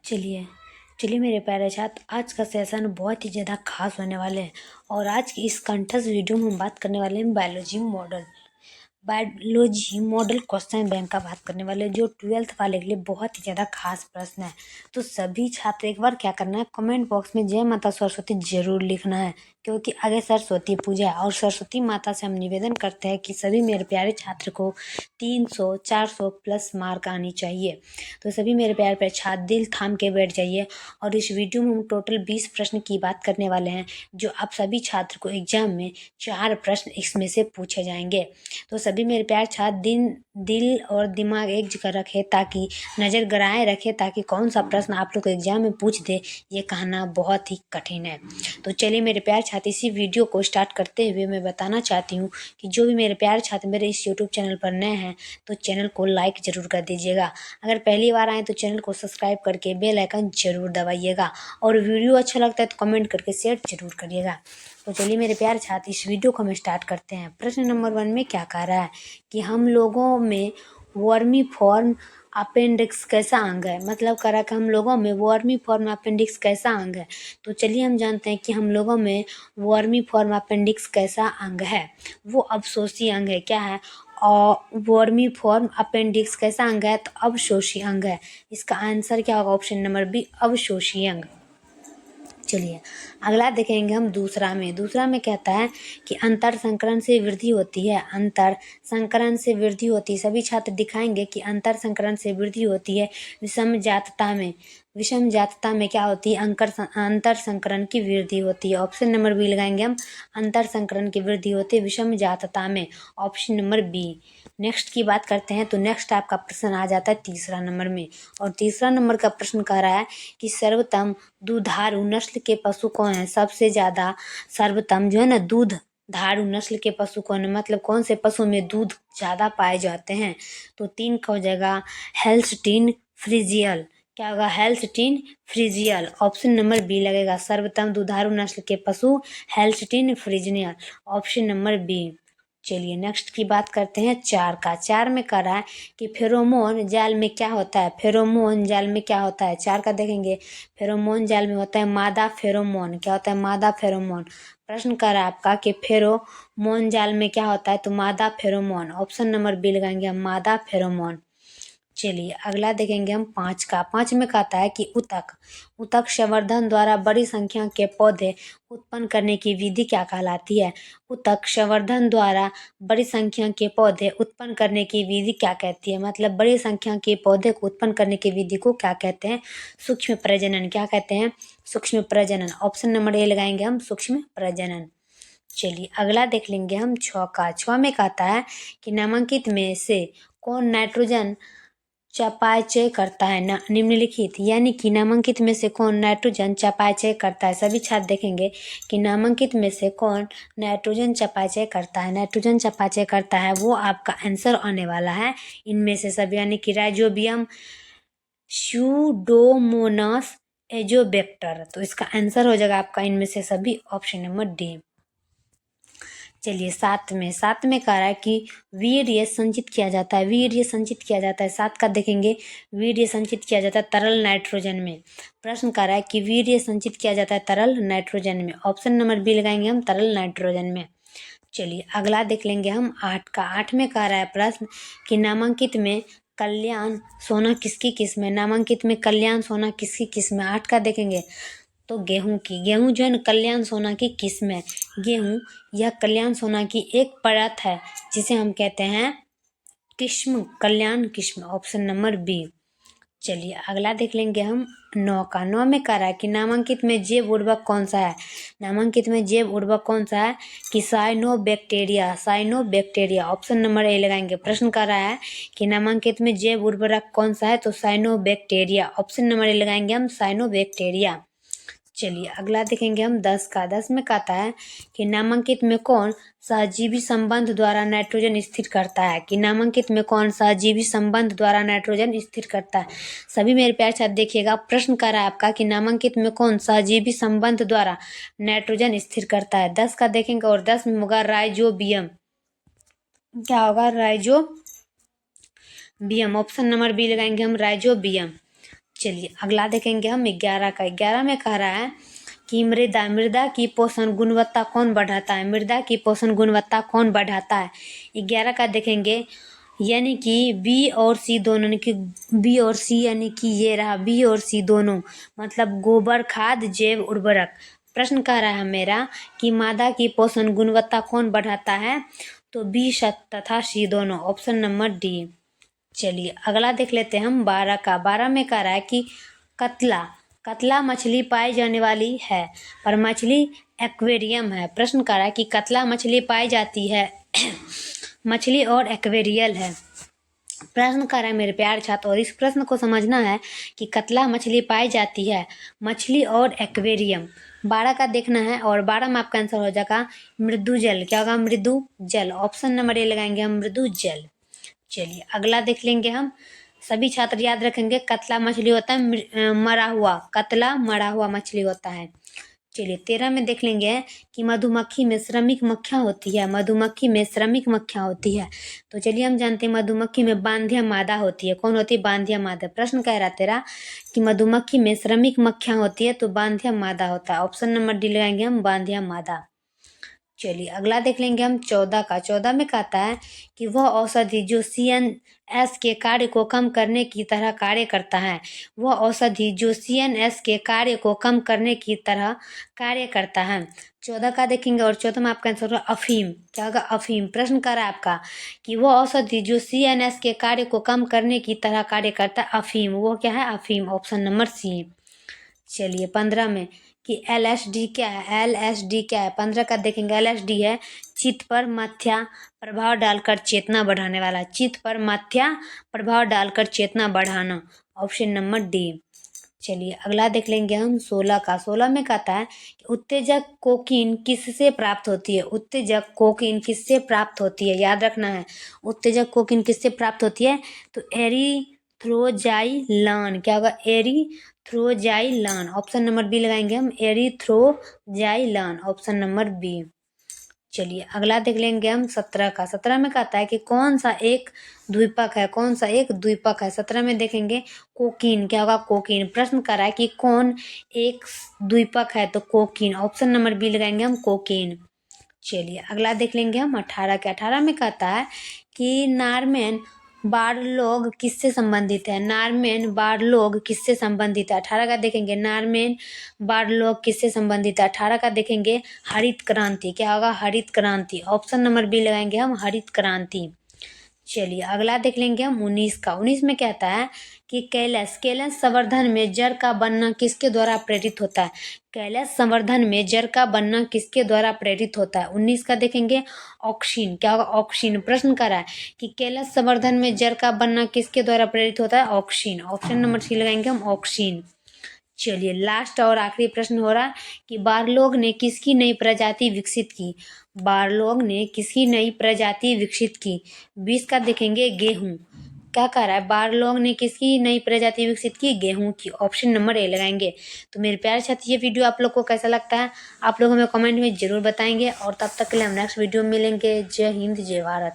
चलिए चलिए मेरे प्यारे छात्र, आज का सेशन बहुत ही ज़्यादा खास होने वाले हैं। और आज की इस कंठस्थ वीडियो में हम बात करने वाले हैं बायोलॉजी मॉडल क्वेश्चन बैंक का बात करने वाले हैं, जो 12th वाले के लिए बहुत ही ज़्यादा खास प्रश्न है। तो सभी छात्र एक बार क्या करना है, कमेंट बॉक्स में जय माता सरस्वती जरूर लिखना है, क्योंकि आगे सरस्वती पूजा है और सरस्वती माता से हम निवेदन करते हैं कि सभी मेरे प्यारे छात्र को 300-400 प्लस मार्क आनी चाहिए। तो सभी मेरे प्यारे छात्र दिल थाम के बैठ जाइए। और इस वीडियो में हम टोटल 20 प्रश्न की बात करने वाले हैं, जो आप सभी छात्र को एग्जाम में 4 प्रश्न इसमें से पूछे जाएंगे। तो सभी मेरे प्यारे छात्र दिल और दिमाग एक जगह रखे, ताकि नज़र गड़ाए रखे, ताकि कौन सा प्रश्न आप लोग को एग्जाम में पूछ दे ये कहना बहुत ही कठिन है। तो चलिए मेरे प्यारे छात्र, इसी वीडियो को स्टार्ट करते हुए मैं बताना चाहती हूँ कि जो भी मेरे प्यारे छात्र मेरे इस यूट्यूब चैनल पर नए हैं तो चैनल को लाइक जरूर कर दीजिएगा। अगर पहली बार आए तो चैनल को सब्सक्राइब करके बेल आइकन जरूर दबाइएगा, और वीडियो अच्छा लगता है तो कमेंट करके शेयर जरूर करिएगा। तो चलिए मेरे प्यारे छात्र, इस वीडियो को हम स्टार्ट करते हैं। प्रश्न नंबर 1 में क्या कह रहा है कि हम लोगों में वर्मी फॉर्म अपेंडिक्स कैसा अंग है। मतलब कह रहा है कि हम लोगों में वर्मी फॉर्म अपेंडिक्स कैसा अंग है। तो चलिए हम जानते हैं कि हम लोगों में वर्मी फॉर्म अपेंडिक्स कैसा अंग है। वो अवशोषी अंग है। क्या है? और वर्मी फॉर्म अपेंडिक्स कैसा अंग है, तो अवशोषी अंग है। इसका आंसर क्या होगा? ऑप्शन नंबर बी, अवशोषी अंग। चलिए अगला देखेंगे हम दूसरा में कहता है कि अंतर संकरण से वृद्धि होती है। अंतर संकरण से वृद्धि होती है। सभी छात्र दिखाएंगे कि अंतर संकरण से वृद्धि होती है विषम जातता में। विषम जातता में क्या होती है? अंतर संकरण की वृद्धि होती है। ऑप्शन नंबर बी लगाएंगे हम, अंतर संकरण की वृद्धि होती है विषम जातता में। Option number B. नेक्स्ट की बात करते हैं, तो नेक्स्ट आपका प्रश्न आ जाता है तीसरा नंबर में। और तीसरा नंबर का प्रश्न कह रहा है कि सर्वोत्तम दुधारू नस्ल के पशु कौन है। सबसे ज्यादा सर्वोत्तम जो है ना, दूध धारू नस्ल के पशु कौन है, मतलब कौन से पशु में दूध ज्यादा पाए जाते हैं। तो 3 का हो जाएगा हेल्स्टीन फ्रीजियल। क्या होगा? Holstein Friesian. Option number B लगेगा। सर्वोत्तम दुधारू नस्ल के पशु Holstein Friesian. Option number B. चलिए नेक्स्ट की बात करते हैं 4 में कह रहा है कि फेरोमोन जाल में क्या होता है। फेरोमोन जाल में क्या होता है? 4 का देखेंगे, फेरोमोन जाल में होता है मादा फेरोमोन। क्या होता है? मादा फेरोमोन। प्रश्न कर रहा है आपका कि फेरोमोन जाल में क्या होता है, तो मादा फेरोमोन। ऑप्शन नंबर बी लगाएंगे हम, मादा फेरोमोन। चलिए अगला देखेंगे हम 5 में कहता है कि उतक संवर्धन द्वारा बड़ी संख्या के पौधे उत्पन्न करने की विधि क्या कहलाती है। उतक संवर्धन द्वारा बड़ी संख्या के पौधे उत्पन्न करने की विधि क्या कहती है, मतलब बड़ी संख्या के पौधे को उत्पन्न करने की विधि को क्या कहते हैं? सूक्ष्म प्रजनन। क्या कहते हैं? सूक्ष्म प्रजनन। ऑप्शन नंबर ए लगाएंगे हम, सूक्ष्म प्रजनन। चलिए अगला देख लेंगे हम 6 में कहता है कि नामांकित में से कौन नाइट्रोजन चयापचय करता है। निम्नलिखित यानी कि नामांकित में से कौन नाइट्रोजन चयापचय करता है। सभी छात्र देखेंगे कि नामांकित में से कौन नाइट्रोजन चयापचय करता है। नाइट्रोजन चयापचय करता है, वो आपका आंसर आने वाला है इनमें से सब, यानी कि राइजोबियम, स्यूडोमोनास, एजोबैक्टर। तो इसका आंसर हो जाएगा आपका इनमें से सभी, ऑप्शन नंबर डी। चलिए 7 में कह रहा है कि वीर्य संचित किया जाता है। वीर्य संचित किया जाता है, 7 का देखेंगे, वीर्य संचित किया जाता है तरल नाइट्रोजन में। प्रश्न कह रहा है कि वीर्य संचित किया जाता है तरल नाइट्रोजन में। ऑप्शन नंबर बी लगाएंगे हम, तरल नाइट्रोजन में। चलिए अगला देख लेंगे हम 8 में कह रहा है प्रश्न कि नामांकित में कल्याण सोना किसकी किस्म है। नामांकित में कल्याण सोना किसकी किस्म है। 8 का देखेंगे तो गेहूं की। गेहूं जो है ना कल्याण सोना की किस्म है। गेहूं यह कल्याण सोना की एक परत है, जिसे हम कहते हैं किस्म, कल्याण किस्म। Option number B. चलिए अगला देख लेंगे हम 9 में कह रहा है कि नामांकित में जैव उर्वरक कौन सा है। नामांकित में जैव उर्वरक कौन सा है कि cyanobacteria. Cyanobacteria. Option number A लगाएंगे। प्रश्न कर रहा है कि नामांकित में जैव उर्वरक कौन सा है, तो साइनोबैक्टीरिया। ऑप्शन नंबर ए लगाएंगे हम, साइनोबैक्टीरिया। चलिए अगला देखेंगे हम 10 में कहता है कि नामांकित में कौन सहजीवी संबंध द्वारा नाइट्रोजन स्थिर करता है। कि नामांकित में कौन सहजीवी संबंध द्वारा नाइट्रोजन स्थिर करता है। सभी मेरे प्यारे छात्र देखिएगा, प्रश्न कर रहा है आपका कि नामांकित में कौन सहजीवी संबंध द्वारा नाइट्रोजन स्थिर करता है। 10 का देखेंगे, और 10 में होगा राइजोबियम। क्या होगा? राइजोबियम। ऑप्शन नंबर बी लगाएंगे हम, राइजोबियम। चलिए अगला देखेंगे हम 11 का। 11 में कह रहा है कि मृदा की पोषण गुणवत्ता कौन बढ़ाता है। मृदा की पोषण गुणवत्ता कौन बढ़ाता है। 11 का देखेंगे, यानी कि बी और सी दोनों, यानी कि बी और सी, यानी कि ये रहा बी और सी दोनों, मतलब गोबर खाद जैव उर्वरक। प्रश्न कह रहा है मेरा कि मादा की पोषण गुणवत्ता कौन बढ़ाता है, तो बी तथा सी दोनों, ऑप्शन नंबर डी। चलिए अगला देख लेते हैं हम 12 का। 12 में कह रहा है कि कतला मछली पाई जाने वाली है, पर मछली एक्वेरियम है। प्रश्न कह रहा है कि कतला मछली पाई जाती है मछली और एक्वेरियल है। प्रश्न कर रहा है मेरे प्यारे छात्र, और इस प्रश्न को समझना है कि कतला मछली पाई जाती है, मछली और एक्वेरियम। 12 का देखना है, और 12 में आपका आंसर हो जाएगा मृदु जल। क्या होगा, मृदु जल। ऑप्शन नंबर ए लगाएंगे हम, मृदु जल। चलिए अगला देख लेंगे हम। सभी छात्र याद रखेंगे, कतला मछली होता है मरा हुआ, कतला मरा हुआ मछली होता है। चलिए 13 में देख लेंगे कि मधुमक्खी में श्रमिक मक्खियाँ होती है। मधुमक्खी में श्रमिक मक्खियाँ होती है, तो चलिए हम जानते हैं मधुमक्खी में बांधिया मादा होती है। कौन होती है, बांधिया मादा। प्रश्न कह रहा तेरा कि मधुमक्खी में श्रमिक मक्खियाँ होती है, तो बांधिया मादा होता है। ऑप्शन नंबर डी लगाएंगे हम, बांधिया मादा। चलिए अगला देख लेंगे हम 14 का। 14 में कहता है कि वह औषधि जो CNS के कार्य को कम करने की तरह कार्य करता है। वह औषधि जो CNS के कार्य को कम करने की तरह कार्य करता है। 14 का देखेंगे, और 14 में आपका आंसर होगा अफीम। क्या होगा, अफीम। प्रश्न कर रहा है आपका कि वह औषधि जो CNS के कार्य को कम करने की तरह कार्य करता है, अफीम। वो क्या है, अफीम। Option number C. चलिए 15 में कि LSD क्या है। LSD क्या है, 15 का देखेंगे। LSD है चित्त पर मिथ्या प्रभाव डालकर चेतना बढ़ाने वाला। चित्त पर मिथ्या प्रभाव डालकर चेतना बढ़ाना, ऑप्शन नंबर डी। चलिए अगला देख लेंगे हम 16 का। 16 में कहता है कि उत्तेजक कोकीन किससे प्राप्त होती है। उत्तेजक कोकीन किससे प्राप्त होती है, याद रखना है। उत्तेजक कोकीन किससे प्राप्त होती है, तो एरिथ्रोजाइलान। क्या होगा, एरिथ्रोजाइलान। ऑप्शन नंबर बी लगाएंगे हम, एरिथ्रोजाइलान। Option number B. चलिए अगला देख लेंगे हम 17 का। 17 में कहता है कि कौन सा एक द्वीपक है। कौन सा एक द्वीपक है। 17 में देखेंगे कोकीन। क्या होगा, कोकीन। प्रश्न कर रहा है कि कौन एक द्वीपक है, तो कोकीन। ऑप्शन नंबर बी लगाएंगे हम, कोकीन। चलिए अगला देख लेंगे हम 18 के। 18 में कहता है कि नारमेन बारलोग किससे संबंधित है। नारमेन बारलोग किससे संबंधित है। 18 का देखेंगे, नारमेन बारलोग किससे संबंधित है। 18 का देखेंगे हरित क्रांति। क्या होगा, हरित क्रांति। ऑप्शन नंबर बी लगाएंगे हम, हरित क्रांति। चलिए अगला देख लेंगे हम 19 का। 19 में कहता है कि कैलस संवर्धन में जड़ का बनना किसके द्वारा प्रेरित होता है। कैलस संवर्धन में जड़ का बनना किसके द्वारा प्रेरित होता है। 19 का देखेंगे ऑक्सीन। क्या होगा, ऑक्सीन। प्रश्न कर रहा है कि कैलस संवर्धन में जड़ का बनना किसके द्वारा प्रेरित होता है, ऑक्सीन। ऑप्शन नंबर सी लगाएंगे हम, ऑक्सीन। चलिए लास्ट और आखिरी प्रश्न हो रहा है कि बारलोग ने किसकी नई प्रजाति विकसित की। बारलोग ने किसकी नई प्रजाति विकसित की। 20 का देखेंगे गेहूं। क्या कह रहा है, बारलोग ने किसकी नई प्रजाति विकसित की, गेहूं की। ऑप्शन नंबर ए लगाएंगे। तो मेरे प्यारे छात्र, ये वीडियो आप लोग को कैसा लगता है, आप लोग हमें कमेंट में जरूर बताएंगे, और तब तक के लिए हम नेक्स्ट वीडियो में मिलेंगे। जय हिंद, जय भारत।